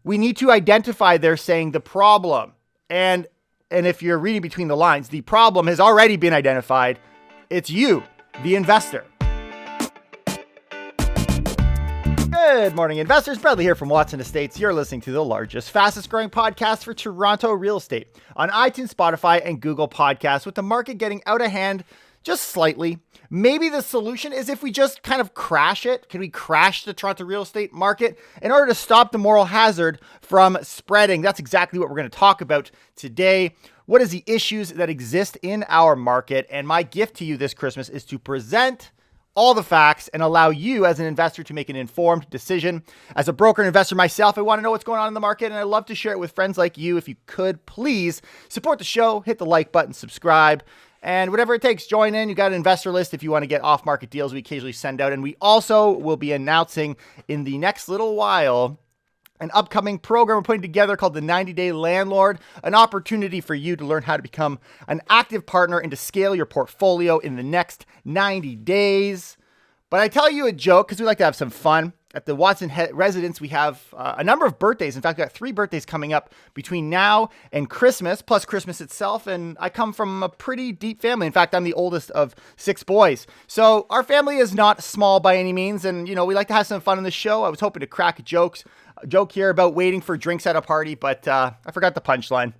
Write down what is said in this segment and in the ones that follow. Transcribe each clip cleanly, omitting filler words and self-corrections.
we need to identify, they're saying, the problem. And if you're reading between the lines, the problem has already been identified. It's you, the investor. Good morning, investors. Bradley here from Watson Estates. You're listening to the largest, fastest growing podcast for Toronto real estate on iTunes, Spotify, and Google Podcasts, with the market getting out of hand just slightly. Maybe the solution is if we just kind of crash it. Can we crash the Toronto real estate market in order to stop the moral hazard from spreading? That's exactly what we're going to talk about today. What is the issues that exist in our market? And my gift to you this Christmas is to present all the facts and allow you as an investor to make an informed decision. As a broker and investor myself, I want to know what's going on in the market, and I love to share it with friends like you. If you could, please support the show, hit the like button, subscribe, and whatever it takes, join in. You got an investor list if you want to get off-market deals we occasionally send out. And we also will be announcing in the next little while an upcoming program we're putting together called the 90-Day Landlord, an opportunity for you to learn how to become an active partner and to scale your portfolio in the next 90 days. But I tell you a joke because we like to have some fun. At the Watson residence, we have a number of birthdays. In fact, we got 3 birthdays coming up between now and Christmas, plus Christmas itself. And I come from a pretty deep family. In fact, I'm the oldest of 6 boys. So our family is not small by any means. And, we like to have some fun on the show. I was hoping to crack a joke here about waiting for drinks at a party, but I forgot the punchline.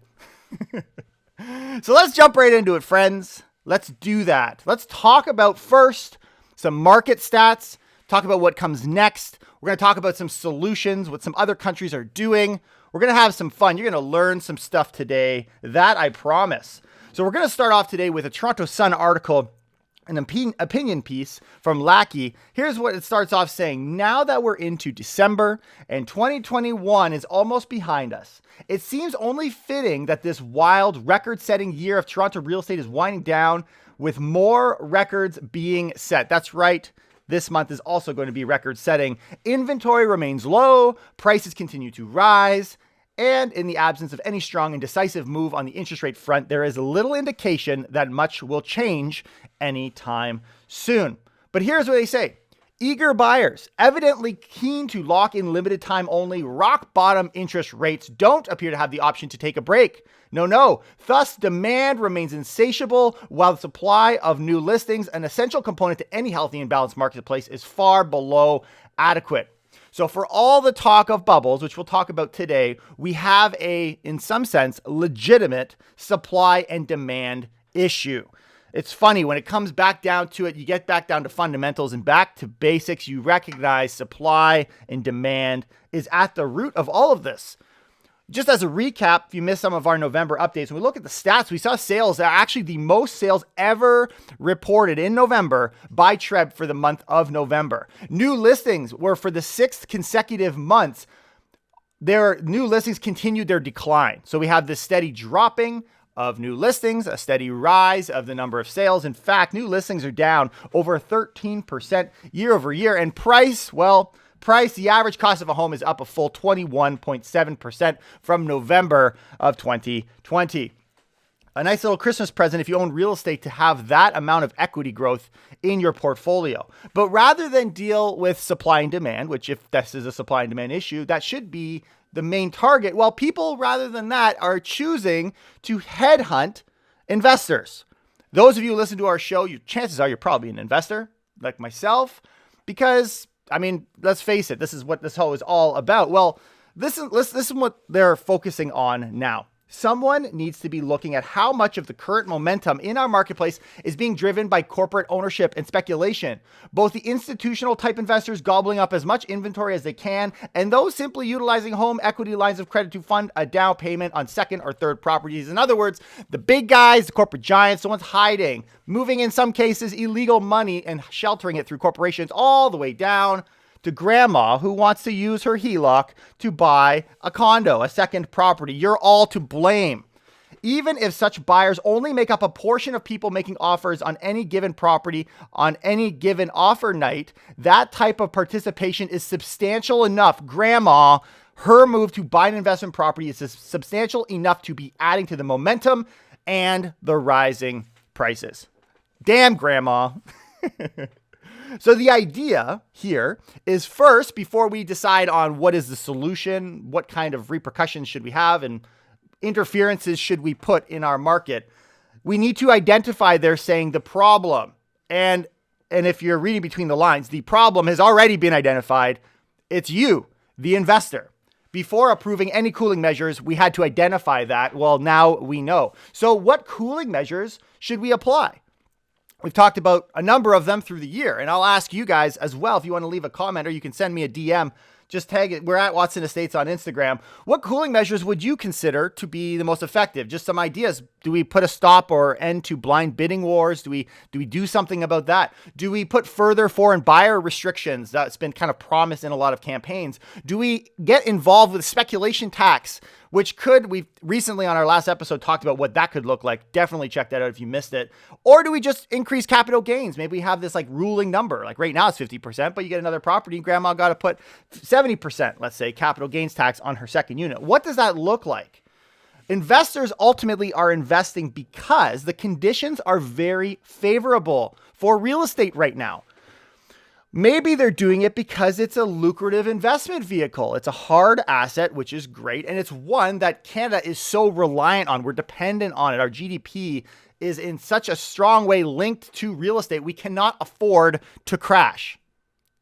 So let's jump right into it, friends. Let's do that. Let's talk about first some market stats, talk about what comes next. We're going to talk about some solutions, what some other countries are doing. We're going to have some fun. You're going to learn some stuff today, that I promise. So we're going to start off today with a Toronto Sun article, an opinion piece from Lackey. Here's what it starts off saying. Now that we're into December and 2021 is almost behind us, it seems only fitting that this wild record-setting year of Toronto real estate is winding down with more records being set. That's right. This month is also going to be record-setting. Inventory remains low, prices continue to rise, and in the absence of any strong and decisive move on the interest rate front, there is little indication that much will change anytime soon. But here's what they say. Eager buyers, evidently keen to lock in limited time only, rock bottom interest rates don't appear to have the option to take a break. No. Thus, demand remains insatiable while the supply of new listings, an essential component to any healthy and balanced marketplace, is far below adequate. So for all the talk of bubbles, which we'll talk about today, we have in some sense, legitimate supply and demand issue. It's funny, when it comes back down to it, you get back down to fundamentals and back to basics, you recognize supply and demand is at the root of all of this. Just as a recap, if you missed some of our November updates, when we look at the stats, we saw sales that are actually the most sales ever reported in November by TREB for the month of November. New listings were for the 6th consecutive months. Their new listings continued their decline. So we have this steady dropping of new listings, a steady rise of the number of sales. In fact, new listings are down over 13% year over year. And price, the average cost of a home is up a full 21.7% from November of 2020. A nice little Christmas present if you own real estate to have that amount of equity growth in your portfolio. But rather than deal with supply and demand, which if this is a supply and demand issue, that should be the main target. Well, people, rather than that, are choosing to headhunt investors. Those of you who listen to our show, chances are you're probably an investor like myself, because let's face it, this is what this show is all about. Well, listen what they're focusing on now. Someone needs to be looking at how much of the current momentum in our marketplace is being driven by corporate ownership and speculation. Both the institutional type investors gobbling up as much inventory as they can, and those simply utilizing home equity lines of credit to fund a down payment on second or third properties. In other words, the big guys, the corporate giants, the ones hiding, moving in some cases illegal money and sheltering it through corporations, all the way down to grandma who wants to use her HELOC to buy a condo, a second property. You're all to blame. Even if such buyers only make up a portion of people making offers on any given property on any given offer night, that type of participation is substantial enough. Grandma, her move to buy an investment property is substantial enough to be adding to the momentum and the rising prices. Damn, grandma. So the idea here is first, before we decide on what is the solution, what kind of repercussions should we have and interferences should we put in our market, we need to identify, they're saying, the problem. And if you're reading between the lines, the problem has already been identified. It's you, the investor. Before approving any cooling measures, we had to identify that. Well, now we know. So what cooling measures should we apply? We've talked about a number of them through the year, and I'll ask you guys as well. If you want to leave a comment or you can send me a DM, just tag it. We're at Watson Estates on Instagram. What cooling measures would you consider to be the most effective? Just some ideas. Do we put a stop or end to blind bidding wars? Do we do something about that? Do we put further foreign buyer restrictions? That's been kind of promised in a lot of campaigns. Do we get involved with speculation tax, which we recently on our last episode talked about what that could look like. Definitely check that out if you missed it. Or do we just increase capital gains? Maybe we have this like ruling number. Like right now it's 50%, but you get another property, grandma got to put 70%, let's say, capital gains tax on her second unit. What does that look like? Investors ultimately are investing because the conditions are very favorable for real estate right now. Maybe they're doing it because it's a lucrative investment vehicle. It's a hard asset, which is great. And it's one that Canada is so reliant on. We're dependent on it. Our GDP is in such a strong way linked to real estate. We cannot afford to crash.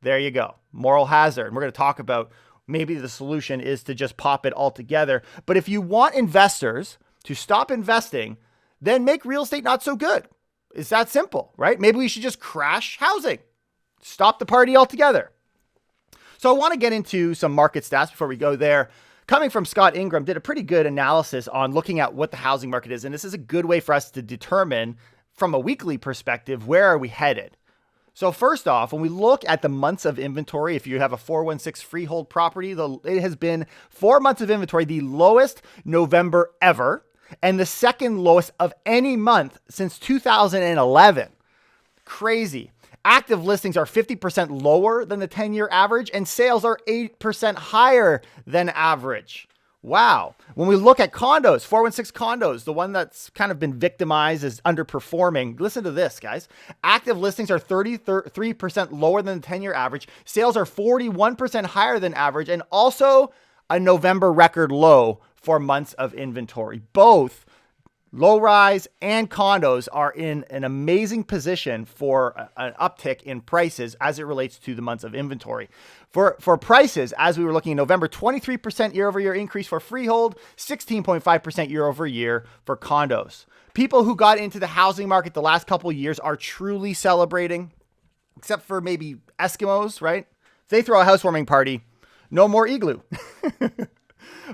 There you go. Moral hazard. And we're going to talk about maybe the solution is to just pop it all together. But if you want investors to stop investing, then make real estate not so good. It's that simple, right? Maybe we should just crash housing. Stop the party altogether. So I want to get into some market stats before we go there. Coming from Scott Ingram, did a pretty good analysis on looking at what the housing market is. And this is a good way for us to determine from a weekly perspective, where are we headed? So first off, when we look at the months of inventory, if you have a 416 freehold property, it has been 4 months of inventory, the lowest November ever, and the second lowest of any month since 2011. Crazy. Active listings are 50% lower than the 10-year average, and sales are 8% higher than average. Wow. When we look at condos, 416 condos, the one that's kind of been victimized as underperforming. Listen to this, guys. Active listings are 33% lower than the 10-year average. Sales are 41% higher than average, and also a November record low for months of inventory. Both low rise and condos are in an amazing position for an uptick in prices as it relates to the months of inventory. For prices, as we were looking in November, 23% year over year increase for freehold, 16.5% year over year for condos. People who got into the housing market the last couple of years are truly celebrating, except for maybe Eskimos, right? If they throw a housewarming party, no more igloo.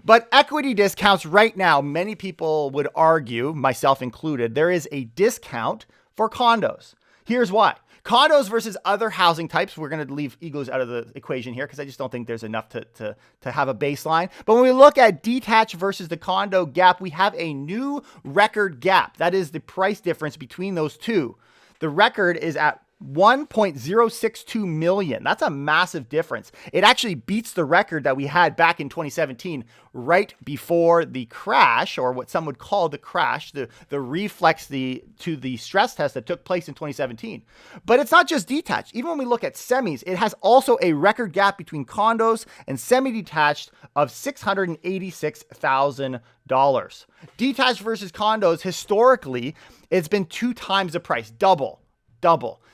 But equity discounts right now, many people would argue, myself included, there is a discount for condos. Here's why. Condos versus other housing types, we're going to leave igloos out of the equation here because I just don't think there's enough to have a baseline. But when we look at detached versus the condo gap, we have a new record gap. That is the price difference between those two. The record is at 1.062 million. That's a massive difference. It actually beats the record that we had back in 2017, right before the crash, or what some would call the crash, the reflex to the stress test that took place in 2017. But it's not just detached. Even when we look at semis, it has also a record gap between condos and semi-detached of $686,000. Detached versus condos, historically, it's been 2 times the price, double.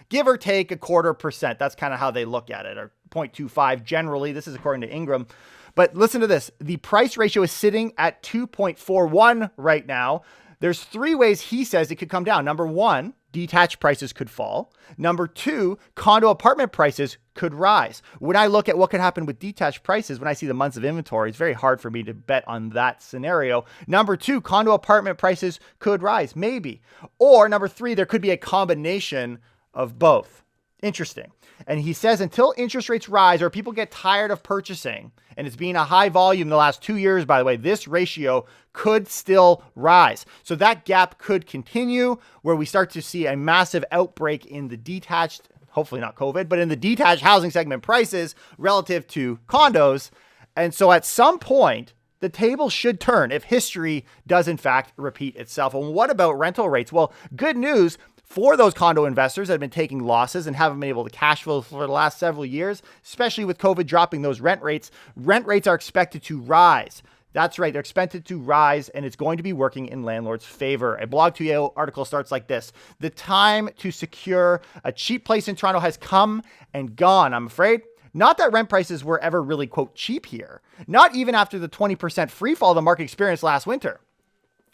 Give or take 0.25%. That's kind of how they look at it, or 0.25 generally. This is according to Ingram. But listen to this. The price ratio is sitting at 2.41 right now. There's 3 ways he says it could come down. Number 1, detached prices could fall. Number 2, condo apartment prices could rise. When I look at what could happen with detached prices, when I see the months of inventory, it's very hard for me to bet on that scenario. Number 2, condo apartment prices could rise, maybe. Or number 3, there could be a combination of both. Interesting. And he says until interest rates rise or people get tired of purchasing, and it's been a high volume the last 2 years, by the way, this ratio could still rise. So that gap could continue where we start to see a massive outbreak in the detached, hopefully not COVID, but in the detached housing segment prices relative to condos. And so at some point, the table should turn if history does in fact repeat itself. And what about rental rates? Well, good news. For those condo investors that have been taking losses and haven't been able to cash flow for the last several years, especially with COVID dropping those rent rates are expected to rise. That's right. They're expected to rise, and it's going to be working in landlords' favor. A Blog 2 article starts like this. The time to secure a cheap place in Toronto has come and gone, I'm afraid. Not that rent prices were ever really, quote, cheap here. Not even after the 20% free fall the market experienced last winter.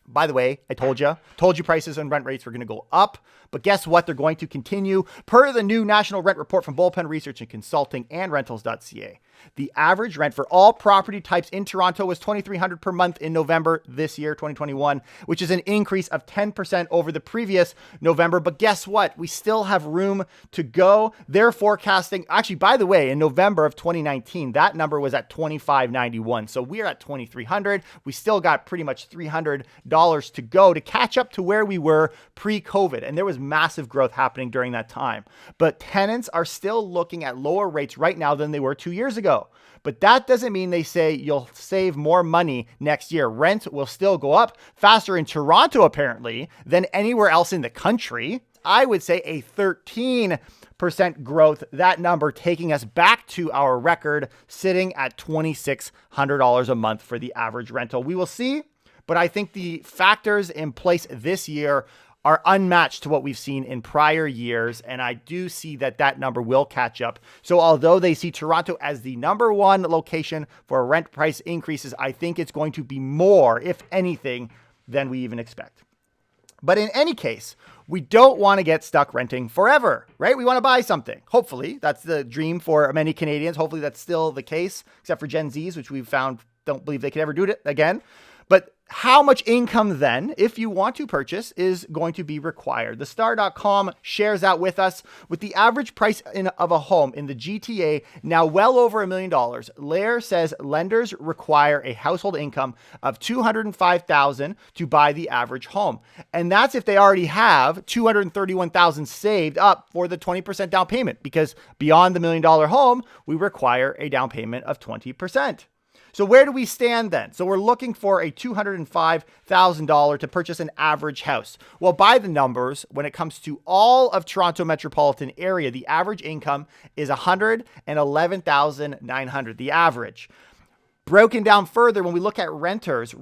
By the way, I told you prices and rent rates were going to go up. But guess what? They're going to continue. Per the new national rent report from Bullpen Research and Consulting and Rentals.ca, the average rent for all property types in Toronto was $2,300 per month in November this year, 2021, which is an increase of 10% over the previous November. But guess what? We still have room to go. They're forecasting, actually, by the way, in November of 2019, that number was at $2,591. So we're at $2,300. We still got pretty much $300 to go to catch up to where we were pre-COVID. And there was massive growth happening during that time. But tenants are still looking at lower rates right now than they were 2 years ago. But that doesn't mean they say you'll save more money next year. Rent will still go up faster in Toronto, apparently, than anywhere else in the country. I would say a 13% growth, that number taking us back to our record, sitting at $2,600 a month for the average rental. We will see, but I think the factors in place this year are unmatched to what we've seen in prior years. And I do see that number will catch up. So although they see Toronto as the number one location for rent price increases, I think it's going to be more, if anything, than we even expect. But in any case, we don't want to get stuck renting forever, right? We want to buy something. Hopefully, that's the dream for many Canadians. Hopefully that's still the case, except for Gen Zs, which we've found don't believe they could ever do it again. But how much income then, if you want to purchase, is going to be required? The Star.com shares that with us. With the average price of a home in the GTA now well over $1 million, Lair says lenders require a household income of $205,000 to buy the average home. And that's if they already have $231,000 saved up for the 20% down payment, because beyond the $1 million home, we require a down payment of 20%. So where do we stand then? So we're looking for a $205,000 to purchase an average house. Well, by the numbers, when it comes to all of Toronto metropolitan area, the average income is $111,900, the average. Broken down further, when we look at rentals,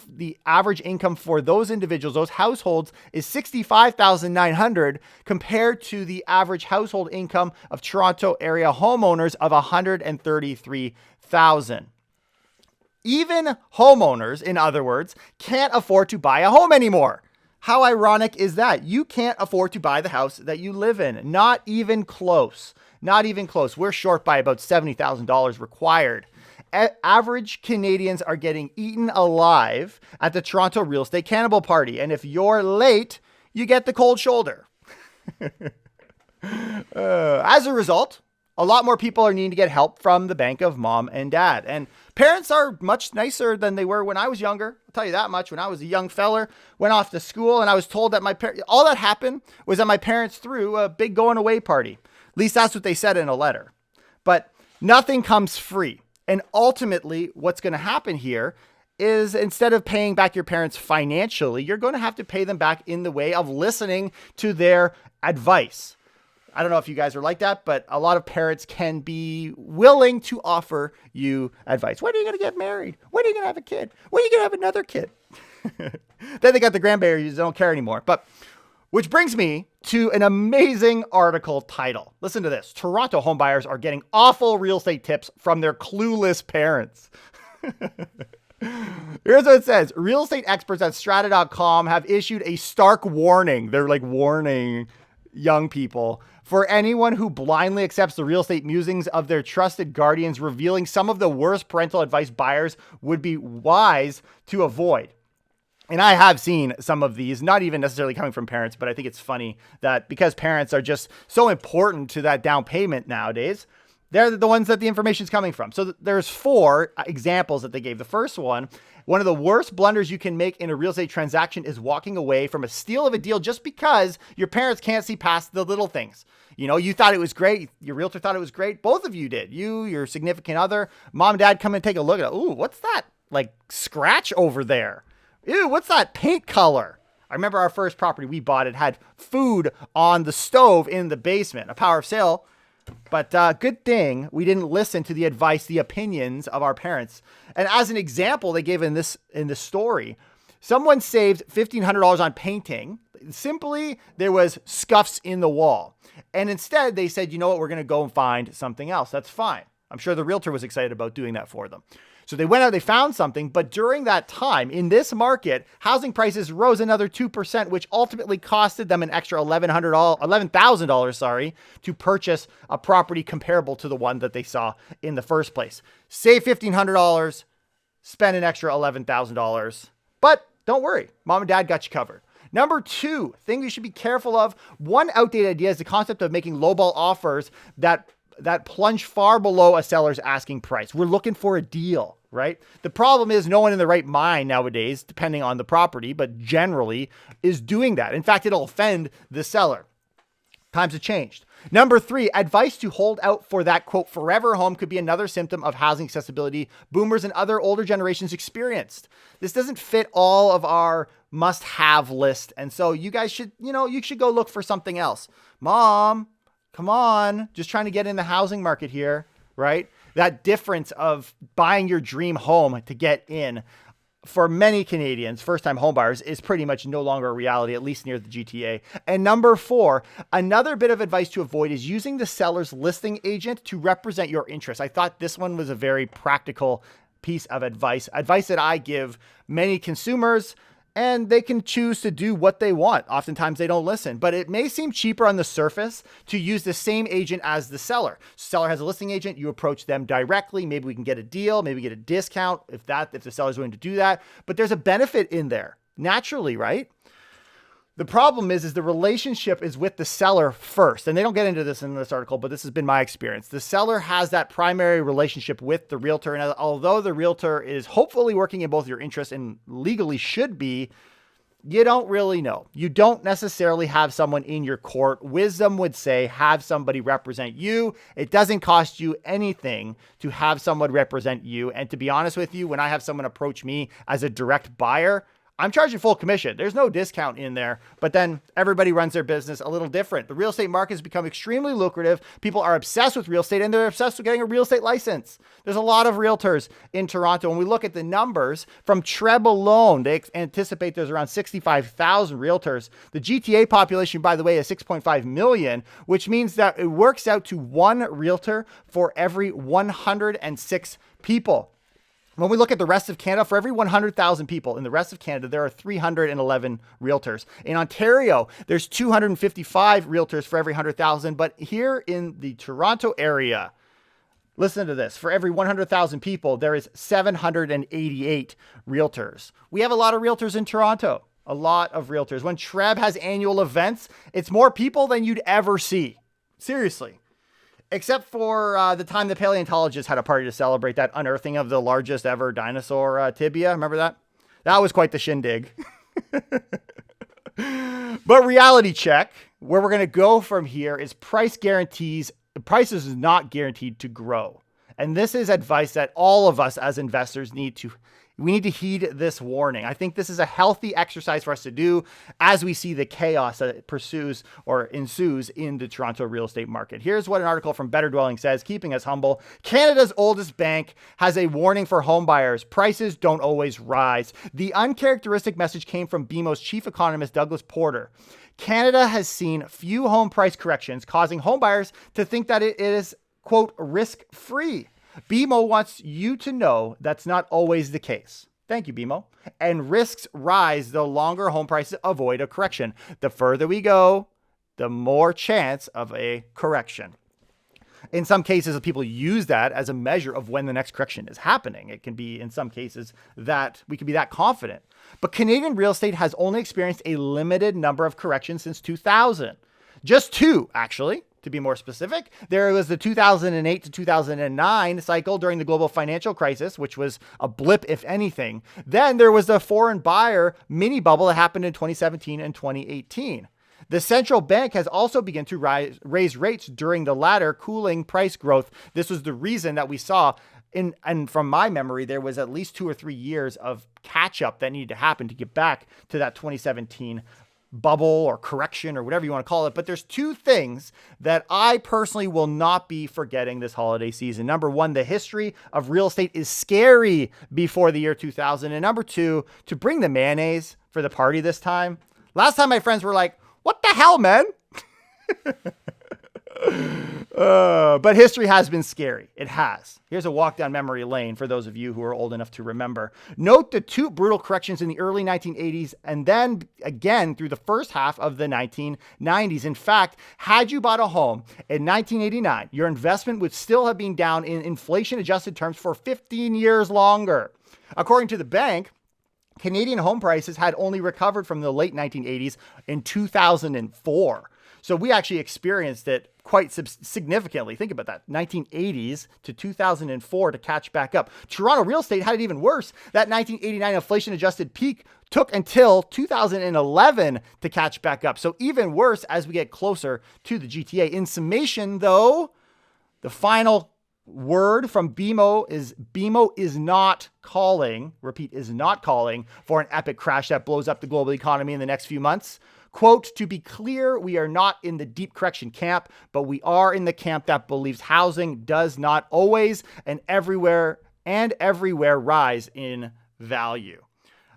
the average income for those individuals, those households, is $65,900 compared to the average household income of Toronto area homeowners of $133,000. Even homeowners, in other words, can't afford to buy a home anymore. How ironic is that? You can't afford to buy the house that you live in. Not even close. Not even close. We're short by about $70,000 required. Average Canadians are getting eaten alive at the Toronto Real Estate Cannibal Party. And if you're late, you get the cold shoulder. As a result, a lot more people are needing to get help from the bank of mom and dad. And parents are much nicer than they were when I was younger. I'll tell you that much. When I was a young feller, went off to school, and I was told that all that happened was that my parents threw a big going away party. At least that's what they said in a letter. But nothing comes free. And ultimately, what's going to happen here is instead of paying back your parents financially, you're going to have to pay them back in the way of listening to their advice. I don't know if you guys are like that, but a lot of parents can be willing to offer you advice. When are you going to get married? When are you going to have a kid? When are you going to have another kid? Then they got the grandbabies, they don't care anymore. But which brings me to an amazing article title. Listen to this. Toronto homebuyers are getting awful real estate tips from their clueless parents. Here's what it says. Real estate experts at strata.com have issued a stark warning. They're like warning young people for anyone who blindly accepts the real estate musings of their trusted guardians, revealing some of the worst parental advice buyers would be wise to avoid. And I have seen some of these, not even necessarily coming from parents, but I think it's funny that because parents are just so important to that down payment nowadays, they're the ones that the information is coming from. So there's 4 examples that they gave. The first one of the worst blunders you can make in a real estate transaction is walking away from a steal of a deal just because your parents can't see past the little things. You know, you thought it was great. Your realtor thought it was great. Both of you did. You, your significant other, mom and dad come and take a look at it. Ooh, what's that like scratch over there? Ew, what's that paint color? I remember our first property we bought, it had food on the stove in the basement, a power of sale. But good thing we didn't listen to the advice, the opinions of our parents. And as an example, they gave in this story, someone saved $1,500 on painting. Simply, there was scuffs in the wall. And instead, they said, you know what, we're going to go and find something else. That's fine. I'm sure the realtor was excited about doing that for them. So they went out, they found something, but during that time in this market, housing prices rose another 2%, which ultimately costed them an extra $11,000, to purchase a property comparable to the one that they saw in the first place. Save $1,500, spend an extra $11,000, but don't worry, mom and dad got you covered. Number 2, thing you should be careful of. One outdated idea is the concept of making lowball offers that plunge far below a seller's asking price. We're looking for a deal, right? The problem is no one in the right mind nowadays, depending on the property, but generally is doing that. In fact, it'll offend the seller. Times have changed. Number 3, advice to hold out for that, quote, forever home could be another symptom of housing accessibility boomers and other older generations experienced. This doesn't fit all of our must-have list. And so you guys should, you should go look for something else. Mom, come on, just trying to get in the housing market here, right? That difference of buying your dream home to get in for many Canadians, first-time homebuyers, is pretty much no longer a reality, at least near the GTA. And number 4, another bit of advice to avoid is using the seller's listing agent to represent your interests. I thought this one was a very practical piece of advice that I give many consumers, and they can choose to do what they want. Oftentimes they don't listen, but it may seem cheaper on the surface to use the same agent as the seller. Seller has a listing agent, you approach them directly. Maybe we can get a deal, maybe get a discount if the seller's willing to do that, but there's a benefit in there naturally, right? The problem is the relationship is with the seller first. And they don't get into this in this article, but this has been my experience. The seller has that primary relationship with the realtor. And although the realtor is hopefully working in both your interests and legally should be, you don't really know. You don't necessarily have someone in your court. Wisdom would say, have somebody represent you. It doesn't cost you anything to have someone represent you. And to be honest with you, when I have someone approach me as a direct buyer, I'm charging full commission. There's no discount in there, but then everybody runs their business a little different. The real estate market has become extremely lucrative. People are obsessed with real estate and they're obsessed with getting a real estate license. There's a lot of realtors in Toronto. When we look at the numbers from Treb alone, they anticipate there's around 65,000 realtors. The GTA population, by the way, is 6.5 million, which means that it works out to one realtor for every 106 people. When we look at the rest of Canada, for every 100,000 people in the rest of Canada, there are 311 realtors. In Ontario, there's 255 realtors for every 100,000. But here in the Toronto area, listen to this. For every 100,000 people, there is 788 realtors. We have a lot of realtors in Toronto, a lot of realtors. When Treb has annual events, it's more people than you'd ever see. Seriously. Except for the time the paleontologists had a party to celebrate that unearthing of the largest ever dinosaur tibia. Remember that? That was quite the shindig. But reality check, where we're going to go from here is price guarantees. Prices is not guaranteed to grow. And this is advice that all of us as investors need to heed this warning. I think this is a healthy exercise for us to do as we see the chaos that pursues or ensues in the Toronto real estate market. Here's what an article from Better Dwelling says, keeping us humble. Canada's oldest bank has a warning for home buyers. Prices don't always rise. The uncharacteristic message came from BMO's chief economist, Douglas Porter. Canada has seen few home price corrections, causing home buyers to think that it is, quote, risk-free. BMO wants you to know that's not always the case. Thank you, BMO. And risks rise the longer home prices avoid a correction. The further we go, the more chance of a correction. In some cases, people use that as a measure of when the next correction is happening. It can be, in some cases, that we can be that confident. But Canadian real estate has only experienced a limited number of corrections since 2000. Just 2, actually. To be more specific, there was the 2008 to 2009 cycle during the global financial crisis, which was a blip, if anything. Then there was the foreign buyer mini bubble that happened in 2017 and 2018. The central bank has also begun to raise rates during the latter, cooling price growth. This was the reason that we saw And from my memory, there was at least 2 or 3 years of catch up that needed to happen to get back to that 2017 bubble or correction or whatever you want to call it. But there's 2 things that I personally will not be forgetting this holiday season. Number 1, the history of real estate is scary before the year 2000. And number 2, to bring the mayonnaise for the party this time. Last time my friends were like, what the hell, man? But history has been scary. It has. Here's a walk down memory lane for those of you who are old enough to remember. Note the 2 brutal corrections in the early 1980s and then again through the first half of the 1990s. In fact, had you bought a home in 1989, your investment would still have been down in inflation-adjusted terms for 15 years longer. According to the bank, Canadian home prices had only recovered from the late 1980s in 2004. So we actually experienced it quite significantly. Think about that. 1980s to 2004 to catch back up. Toronto real estate had it even worse. That 1989 inflation-adjusted peak took until 2011 to catch back up. So even worse as we get closer to the GTA. In summation, though, the final word from BMO is not calling, repeat, is not calling for an epic crash that blows up the global economy in the next few months. Quote, to be clear, we are not in the deep correction camp, but we are in the camp that believes housing does not always and everywhere rise in value.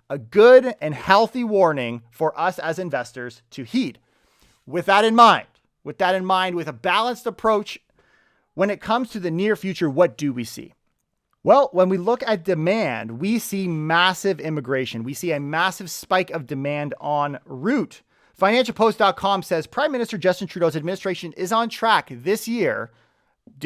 A good and healthy warning for us as investors to heed. With that in mind, with a balanced approach, when it comes to the near future, what do we see? Well, when we look at demand, we see massive immigration. We see a massive spike of demand en route. FinancialPost.com says Prime Minister Justin Trudeau's administration is on track this year.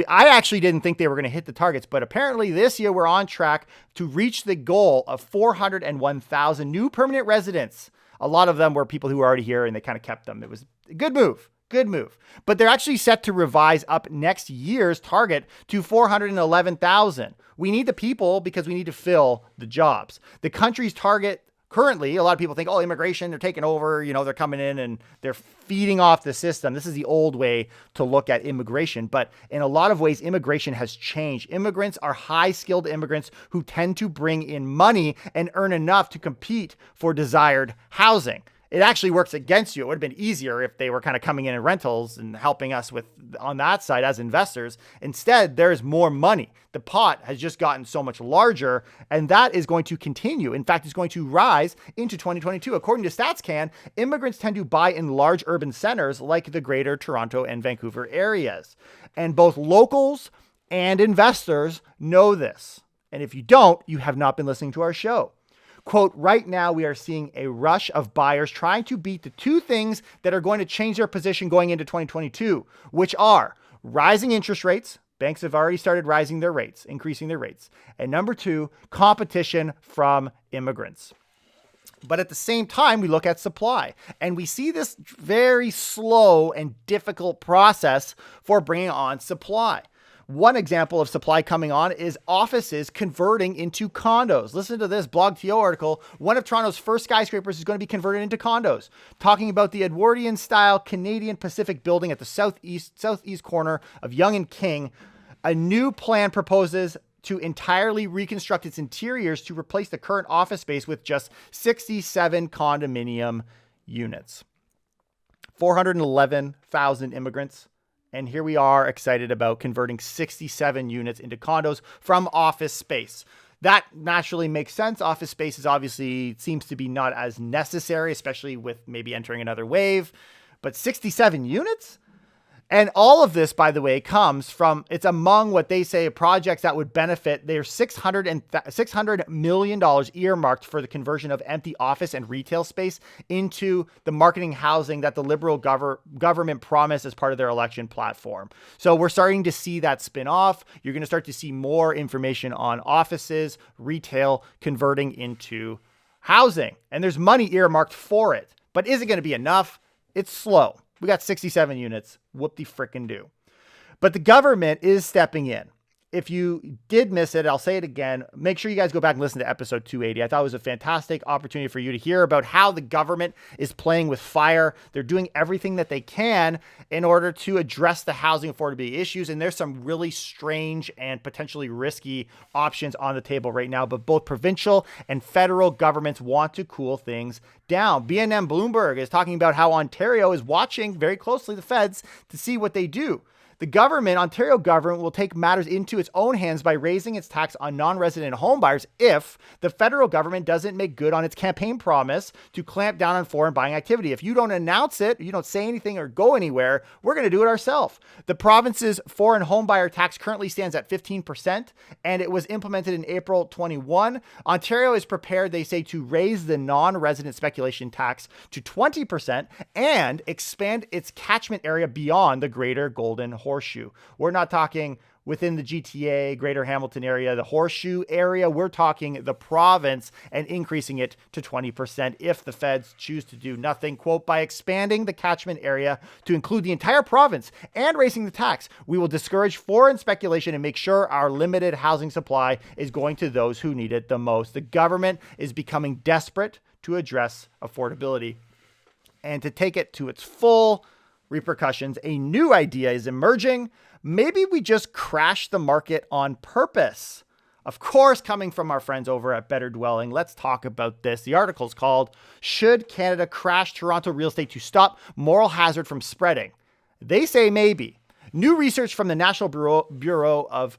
I actually didn't think they were going to hit the targets, but apparently this year we're on track to reach the goal of 401,000 new permanent residents. A lot of them were people who were already here and they kind of kept them. It was a good move. Good move. But they're actually set to revise up next year's target to 411,000. We need the people because we need to fill the jobs. The country's target currently, a lot of people think, oh, immigration, they're taking over, they're coming in and they're feeding off the system. This is the old way to look at immigration. But in a lot of ways, immigration has changed. Immigrants are high-skilled immigrants who tend to bring in money and earn enough to compete for desired housing. It actually works against you. It would have been easier if they were kind of coming in rentals and helping us with on that side as investors. Instead, there's more money. The pot has just gotten so much larger, and that is going to continue. In fact, it's going to rise into 2022. According to StatsCan, immigrants tend to buy in large urban centers like the Greater Toronto and Vancouver areas. And both locals and investors know this. And if you don't, you have not been listening to our show. Quote, right now we are seeing a rush of buyers trying to beat the 2 things that are going to change their position going into 2022, which are rising interest rates. Banks have already started increasing their rates. And number 2, competition from immigrants. But at the same time, we look at supply and we see this very slow and difficult process for bringing on supply. One example of supply coming on is offices converting into condos. Listen to this BlogTO article. One of Toronto's first skyscrapers is going to be converted into condos. Talking about the Edwardian-style Canadian Pacific building at the southeast corner of Yonge and King. A new plan proposes to entirely reconstruct its interiors to replace the current office space with just 67 condominium units. 411,000 immigrants. And here we are excited about converting 67 units into condos from office space. That naturally makes sense. Office space is obviously seems to be not as necessary, especially with maybe entering another wave. But 67 units? And all of this, by the way, comes from, it's among what they say projects that would benefit. There's $600 million earmarked for the conversion of empty office and retail space into the marketing housing that the Liberal government promised as part of their election platform. So we're starting to see that spin off. You're going to start to see more information on offices, retail converting into housing. And there's money earmarked for it. But is it going to be enough? It's slow. We got 67 units. Whoop-de-frickin' do. But the government is stepping in. if you did miss it, I'll say it again. Make sure you guys go back and listen to episode 280. I thought it was a fantastic opportunity for you to hear about how the government is playing with fire. They're doing everything that they can in order to address the housing affordability issues. And there's some really strange and potentially risky options on the table right now. But both provincial and federal governments want to cool things down. BNN Bloomberg is talking about how Ontario is watching very closely the feds to see what they do. The Ontario government will take matters into its own hands by raising its tax on non-resident homebuyers if the federal government doesn't make good on its campaign promise to clamp down on foreign buying activity. If you don't announce it, you don't say anything or go anywhere, we're going to do it ourselves. The province's foreign homebuyer tax currently stands at 15%, and it was implemented in April 21. Ontario is prepared, they say, to raise the non-resident speculation tax to 20% and expand its catchment area beyond the Greater Golden Horseshoe. We're not talking within the GTA, Greater Hamilton area, the Horseshoe area. We're talking the province and increasing it to 20% if the feds choose to do nothing. Quote, by expanding the catchment area to include the entire province and raising the tax, we will discourage foreign speculation and make sure our limited housing supply is going to those who need it the most. The government is becoming desperate to address affordability. And to take it to its full repercussions, a new idea is emerging. Maybe we just crash the market on purpose. Of course, coming from our friends over at Better Dwelling, let's talk about this. The article is called, Should Canada Crash Toronto Real Estate to Stop Moral Hazard from Spreading? They say maybe. New research from the National Bureau of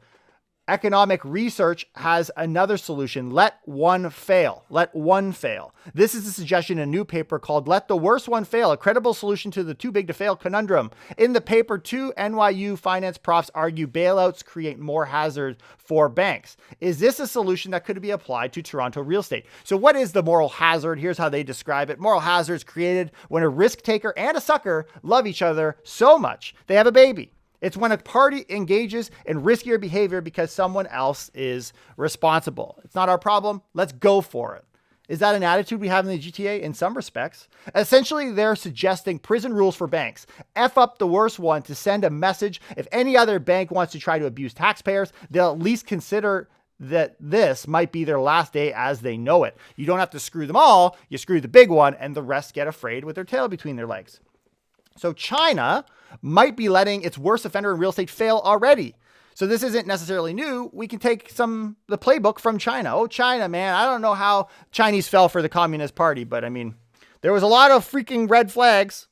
Economic Research has another solution. Let one fail. Let one fail. This is a suggestion in a new paper called Let the Worst One Fail, a credible solution to the too big to fail conundrum. In the paper, 2 NYU finance profs argue bailouts create more hazard for banks. Is this a solution that could be applied to Toronto real estate? So what is the moral hazard? Here's how they describe it. Moral hazard is created when a risk taker and a sucker love each other so much they have a baby. It's when a party engages in riskier behavior because someone else is responsible. It's not our problem. Let's go for it. Is that an attitude we have in the GTA? In some respects. Essentially, they're suggesting prison rules for banks. F up the worst one to send a message. If any other bank wants to try to abuse taxpayers, they'll at least consider that this might be their last day as they know it. You don't have to screw them all. You screw the big one and the rest get afraid with their tail between their legs. So China might be letting its worst offender in real estate fail already. So this isn't necessarily new. We can take the playbook from China. Oh, China, man. I don't know how Chinese fell for the Communist Party, but I mean, there was a lot of freaking red flags.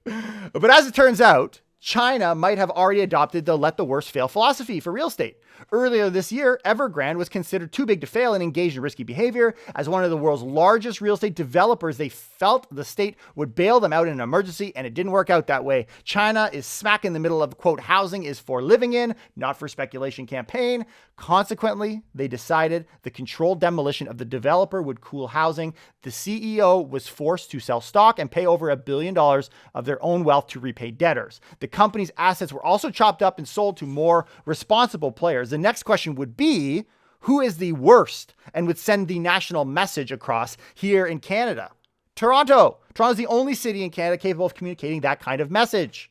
But as it turns out, China might have already adopted the let the worst fail philosophy for real estate. Earlier this year, Evergrande was considered too big to fail and engaged in risky behavior. As one of the world's largest real estate developers, they felt the state would bail them out in an emergency, and it didn't work out that way. China is smack in the middle of, quote, housing is for living in, not for speculation campaign. Consequently, they decided the controlled demolition of the developer would cool housing. The CEO was forced to sell stock and pay over $1 billion of their own wealth to repay debtors. The company's assets were also chopped up and sold to more responsible players. The next question would be, who is the worst and would send the national message across here in Canada? Toronto. Toronto is the only city in Canada capable of communicating that kind of message.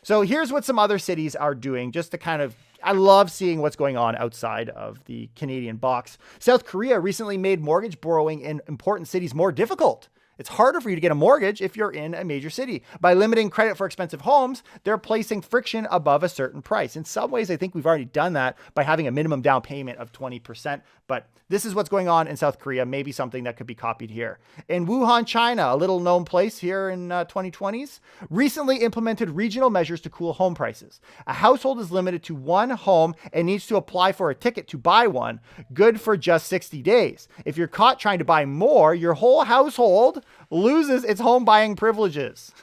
So here's what some other cities are doing just to kind of, I love seeing what's going on outside of the Canadian box. South Korea recently made mortgage borrowing in important cities more difficult. It's harder for you to get a mortgage if you're in a major city. By limiting credit for expensive homes, they're placing friction above a certain price. In some ways, I think we've already done that by having a minimum down payment of 20%. But this is what's going on in South Korea, maybe something that could be copied here. In Wuhan, China, a little known place here in 2020s, recently implemented regional measures to cool home prices. A household is limited to one home and needs to apply for a ticket to buy one, good for just 60 days. If you're caught trying to buy more, your whole household loses its home buying privileges.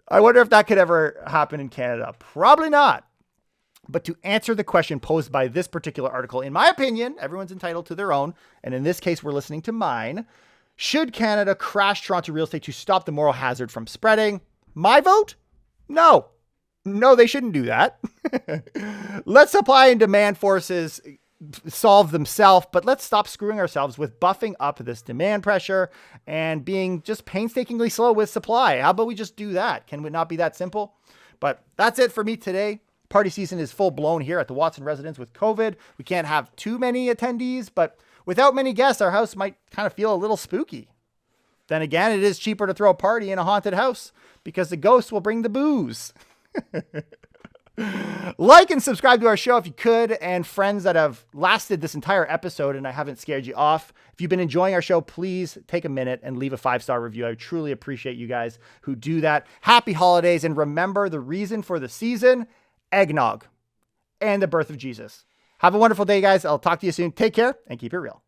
I wonder if that could ever happen in Canada. Probably not. But to answer the question posed by this particular article, in my opinion, everyone's entitled to their own, and in this case, we're listening to mine. Should Canada crash Toronto real estate to stop the moral hazard from spreading? My vote? No. No, they shouldn't do that. Let supply and demand forces solve themselves, but let's stop screwing ourselves with buffing up this demand pressure and being just painstakingly slow with supply. How about we just do that? Can it not be that simple? But that's it for me today. Party season is full blown here at the Watson residence with COVID. We can't have too many attendees, but without many guests, our house might kind of feel a little spooky. Then again, it is cheaper to throw a party in a haunted house because the ghosts will bring the booze. Like and subscribe to our show if you could, and friends that have lasted this entire episode and I haven't scared you off. If you've been enjoying our show, please take a minute and leave a 5-star review. I truly appreciate you guys who do that. Happy holidays, and remember the reason for the season: eggnog and the birth of Jesus. Have a wonderful day, guys. I'll talk to you soon. Take care and keep it real.